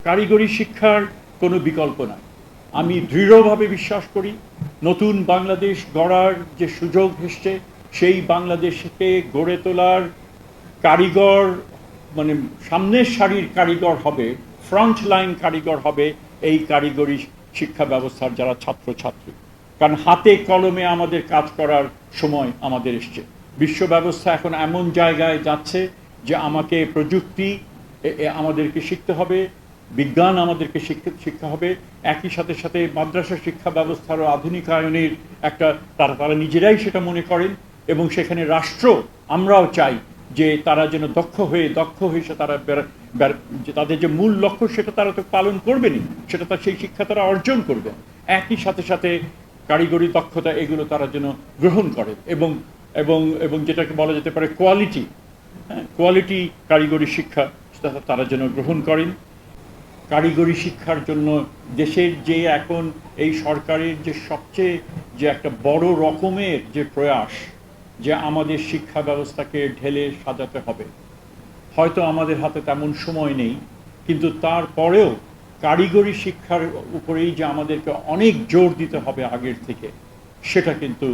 কারিগরি শিক্ষার কোনো বিকল্প নাই। আমি দৃঢ়ভাবে বিশ্বাস করি নতুন বাংলাদেশ গড়ার যে সুযোগ এসছে সেই বাংলাদেশকে গড়ে তোলার কারিগর মানে সামনের সারির কারিগর হবে, ফ্রন্ট লাইন কারিগর হবে এই কারিগরি শিক্ষা ব্যবস্থার যারা ছাত্রছাত্রী। কারণ হাতে কলমে আমাদের কাজ করার সময় আমাদের এসছে। বিশ্ব ব্যবস্থা এখন এমন জায়গায় যাচ্ছে যে আমাকে প্রযুক্তি আমাদেরকে শিখতে হবে, বিজ্ঞান আমাদেরকে শিক্ষা হবে, একই সাথে সাথে মাদ্রাসা শিক্ষা ব্যবস্থারও আধুনিকায়নের একটা তারা নিজেরাই সেটা মনে করেন এবং সেখানে রাষ্ট্র আমরাও চাই যে তারা যেন দক্ষ হয়ে সে তারা যে তাদের যে মূল লক্ষ্য সেটা তারা তো পালন করবেনই, সেটা তার সেই শিক্ষা তারা অর্জন করবে। একই সাথে সাথে কারিগরি দক্ষতা এগুলো তারা যেন গ্রহণ করে এবং এবং এবং যেটাকে বলা যেতে পারে কোয়ালিটি, কোয়ালিটি কারিগরি শিক্ষা তারা যেন গ্রহণ করেন। কারিগরি শিক্ষার জন্য দেশের যে এখন এই সরকারের যে সবচেয়ে যে একটা বড় রকমের যে প্রয়াস যে আমাদের শিক্ষা ব্যবস্থাকে ঢেলে সাজাতে হবে, হয়তো আমাদের হাতে তেমন সময় নেই, কিন্তু তারপরেও কারিগরি শিক্ষার উপরেই যে আমাদেরকে অনেক জোর দিতে হবে আগের থেকে, সেটা কিন্তু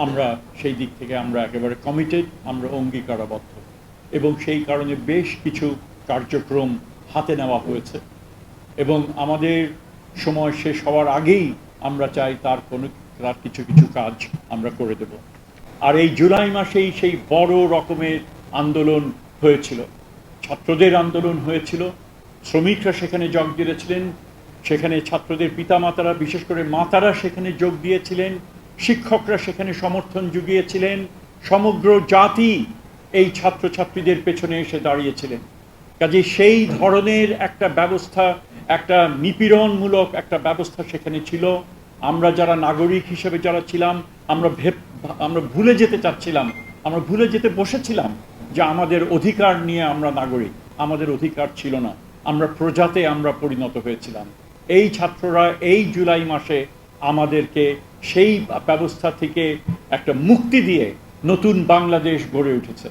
আমরা সেই দিক থেকে আমরা একেবারে কমিটেড, আমরা অঙ্গীকারাবদ্ধ এবং সেই কারণে বেশ কিছু কার্যক্রম হাতে নেওয়া হয়েছে এবং আমাদের সময় শেষ হওয়ার আগেই আমরা চাই তার কিছু কিছু কাজ আমরা করে দেব। আর এই জুলাই মাসেই সেই বড় রকমের আন্দোলন হয়েছিল, ছাত্রদের আন্দোলন হয়েছিল, শ্রমিকরা সেখানে যোগ দিয়েছিলেন, সেখানে ছাত্রদের পিতামাতারা বিশেষ করে মাতারা সেখানে যোগ দিয়েছিলেন, শিক্ষকরা সেখানে সমর্থন জুগিয়েছিলেন, সমগ্র জাতি এই ছাত্রছাত্রীদের পেছনে এসে দাঁড়িয়েছিলেন। কাজে সেই ধরনের একটা ব্যবস্থা, একটা নিপীড়নমূলক একটা ব্যবস্থা সেখানে ছিল। আমরা যারা নাগরিক হিসেবে যারা ছিলাম আমরা ভুলে যেতে চাচ্ছিলাম, আমরা ভুলে যেতে বসেছিলাম যে আমাদের অধিকার নিয়ে আমরা নাগরিক, আমাদের অধিকার ছিল না, আমরা প্রজাতে আমরা পরিণত হয়েছিলাম। এই ছাত্ররা এই জুলাই মাসে আমাদেরকে সেই ব্যবস্থা থেকে একটা মুক্তি দিয়ে নতুন বাংলাদেশ গড়ে উঠেছে।